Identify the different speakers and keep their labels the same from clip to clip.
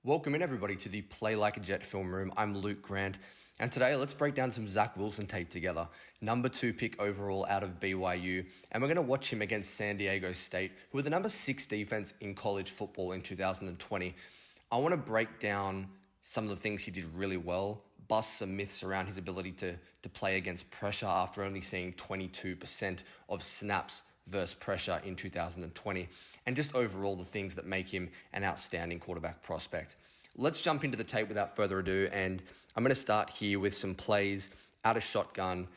Speaker 1: Welcome in everybody to the Play Like a Jet film room. I'm Luke Grant, and today let's break down some Zach Wilson tape together. Number 2 pick overall out of BYU, and we're going to watch him against San Diego State, who were the number 6 defense in college football in 2020. I want to break down some of the things he did really well, bust some myths around his ability to play against pressure after only seeing 22% of snaps versus pressure in 2020, and just overall the things that make him an outstanding quarterback prospect. Let's jump into the tape without further ado, and I'm going to start here with some plays out of shotgun,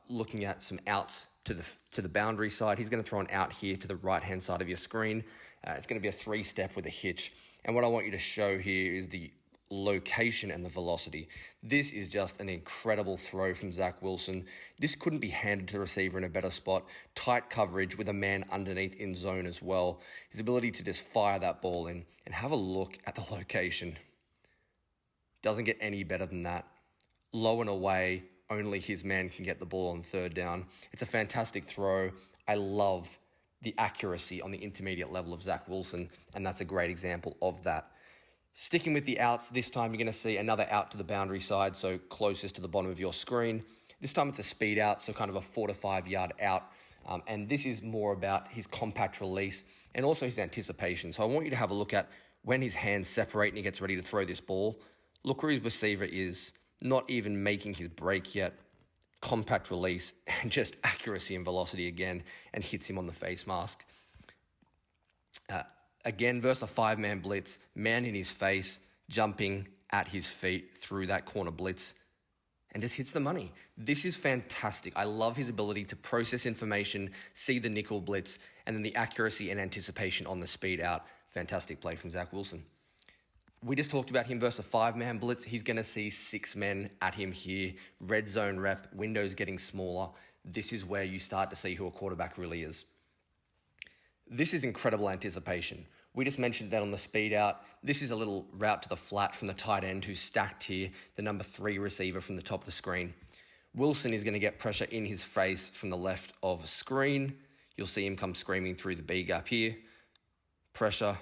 Speaker 1: looking at some outs to the boundary side. He's going to throw an out here to the right-hand side of your screen. It's going to be a 3-step with a hitch, and what I want you to show here is the location and the velocity. This is just an incredible throw from Zach Wilson. This couldn't be handed to the receiver in a better spot. Tight coverage with a man underneath in zone as well. His ability to just fire that ball in and have a look at the location. Doesn't get any better than that. Low and away, only his man can get the ball on third down. It's a fantastic throw. I love the accuracy on the intermediate level of Zach Wilson, and that's a great example of that. Sticking with the outs, this time you're going to see another out to the boundary side, so closest to the bottom of your screen. This time it's a speed out, so kind of a 4 to 5 yard out. And this is more about his compact release and also his anticipation. So I want you to have a look at when his hands separate and he gets ready to throw this ball. Look where his receiver is, not even making his break yet. Compact release and just accuracy and velocity again, and hits him on the face mask. Again, versus a 5-man blitz, man in his face, jumping at his feet through that corner blitz, and just hits the money. This is fantastic. I love his ability to process information, see the nickel blitz, and then the accuracy and anticipation on the speed out. Fantastic play from Zach Wilson. We just talked about him versus a 5-man blitz. He's going to see 6 men at him here. Red zone rep, windows getting smaller. This is where you start to see who a quarterback really is. This is incredible anticipation. We just mentioned that on the speed out. This is a little route to the flat from the tight end who's stacked here, the number 3 receiver from the top of the screen. Wilson is going to get pressure in his face from the left of screen. You'll see him come screaming through the B gap here. Pressure.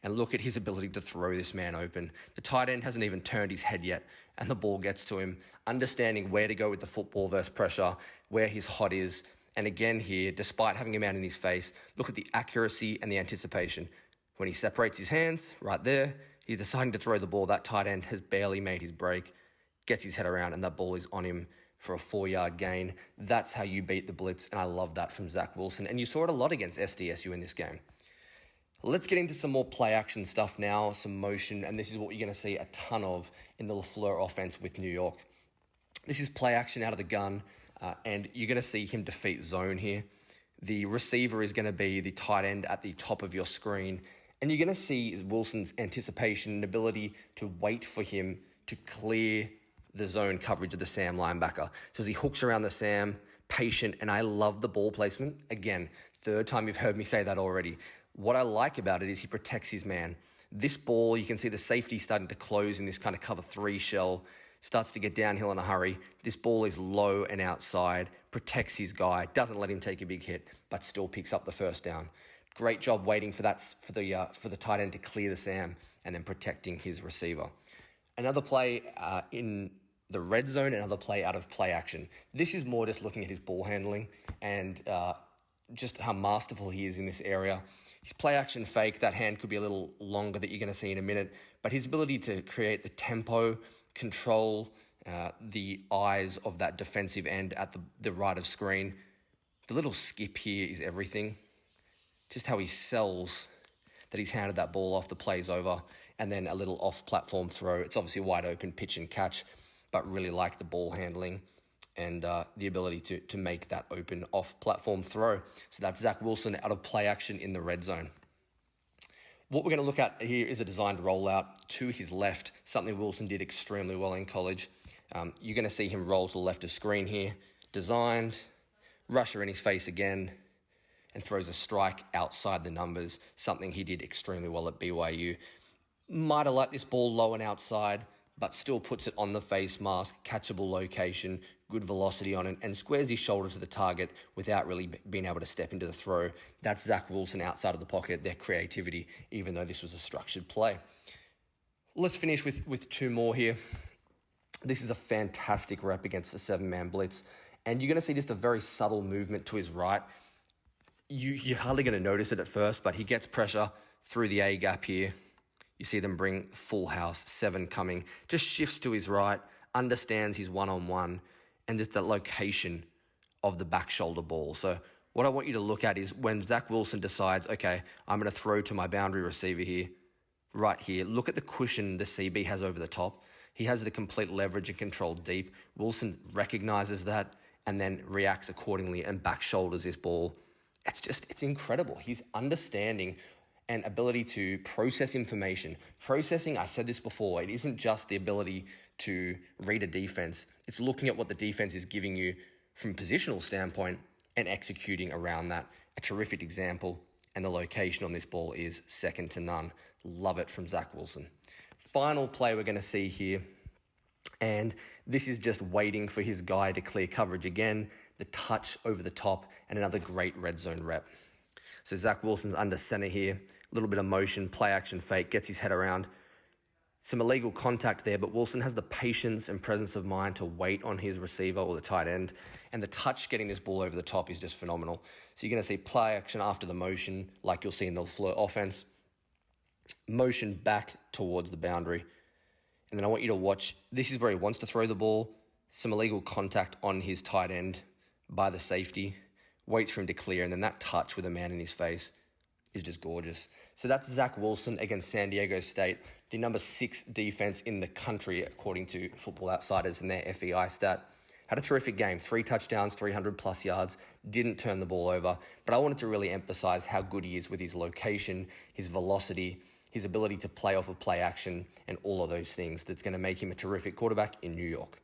Speaker 1: And look at his ability to throw this man open. The tight end hasn't even turned his head yet, and the ball gets to him. Understanding where to go with the football versus pressure, where his hot is. And again here, despite having him out in his face, look at the accuracy and the anticipation. When he separates his hands, right there, he's deciding to throw the ball. That tight end has barely made his break, gets his head around, and that ball is on him for a 4-yard gain. That's how you beat the blitz, and I love that from Zach Wilson. And you saw it a lot against SDSU in this game. Let's get into some more play action stuff now, some motion, and this is what you're going to see a ton of in the LaFleur offense with New York. This is play action out of the gun, and you're going to see him defeat zone here. The receiver is going to be the tight end at the top of your screen, and you're going to see Wilson's anticipation and ability to wait for him to clear the zone coverage of the Sam linebacker. So as he hooks around the Sam, patient, and I love the ball placement. Again, third time you've heard me say that already. What I like about it is he protects his man. This ball, you can see the safety starting to close in this kind of cover 3 shell, starts to get downhill in a hurry. This ball is low and outside, protects his guy, doesn't let him take a big hit, but still picks up the first down. Great job waiting for the tight end to clear the Sam and then protecting his receiver. Another play in the red zone, another play out of play action. This is more just looking at his ball handling and just how masterful he is in this area. His play action fake, that hand could be a little longer that you're going to see in a minute, but his ability to create the tempo, control the eyes of that defensive end at the right of screen. The little skip here is everything. Just how he sells that he's handed that ball off, the play's over, and then a little off-platform throw. It's obviously a wide open pitch and catch, but really like the ball handling and the ability to make that open off-platform throw. So that's Zach Wilson out of play action in the red zone. What we're going to look at here is a designed rollout to his left, something Wilson did extremely well in college. You're going to see him roll to the left of screen here. Designed, rusher in his face again, and throws a strike outside the numbers, something he did extremely well at BYU. Might have liked this ball low and outside, but still puts it on the face mask, catchable location, good velocity on it, and squares his shoulder to the target without really being able to step into the throw. That's Zach Wilson outside of the pocket, their creativity, even though this was a structured play. Let's finish with two more here. This is a fantastic rep against the 7-man blitz. And you're going to see just a very subtle movement to his right. You're hardly going to notice it at first, but he gets pressure through the A gap here. You see them bring full house, 7 coming. Just shifts to his right, understands his one-on-one, and just the location of the back shoulder ball. So what I want you to look at is when Zach Wilson decides, okay, I'm going to throw to my boundary receiver here, right here. Look at the cushion the CB has over the top. He has the complete leverage and control deep. Wilson recognizes that and then reacts accordingly and back shoulders this ball. It's incredible. His understanding and ability to process information. Processing, I said this before, it isn't just the ability to read a defense. It's looking at what the defense is giving you from a positional standpoint and executing around that. A terrific example, and the location on this ball is second to none. Love it from Zach Wilson. Final play we're going to see here, and this is just waiting for his guy to clear coverage again, the touch over the top, and another great red zone rep. So Zach Wilson's under center here, a little bit of motion, play action fake, gets his head around. Some illegal contact there, but Wilson has the patience and presence of mind to wait on his receiver or the tight end, and the touch getting this ball over the top is just phenomenal. So you're going to see play action after the motion, like you'll see in the flow offense, motion back towards the boundary, and then I want you to watch, this is where he wants to throw the ball, some illegal contact on his tight end by the safety, waits for him to clear, and then that touch with a man in his face is just gorgeous. So that's Zach Wilson against San Diego State, the number 6 defense in the country, according to Football Outsiders and their FEI stat. Had a terrific game, 3 touchdowns, 300 plus yards, didn't turn the ball over, but I wanted to really emphasize how good he is with his location, his velocity, his ability to play off of play action, and all of those things that's going to make him a terrific quarterback in New York.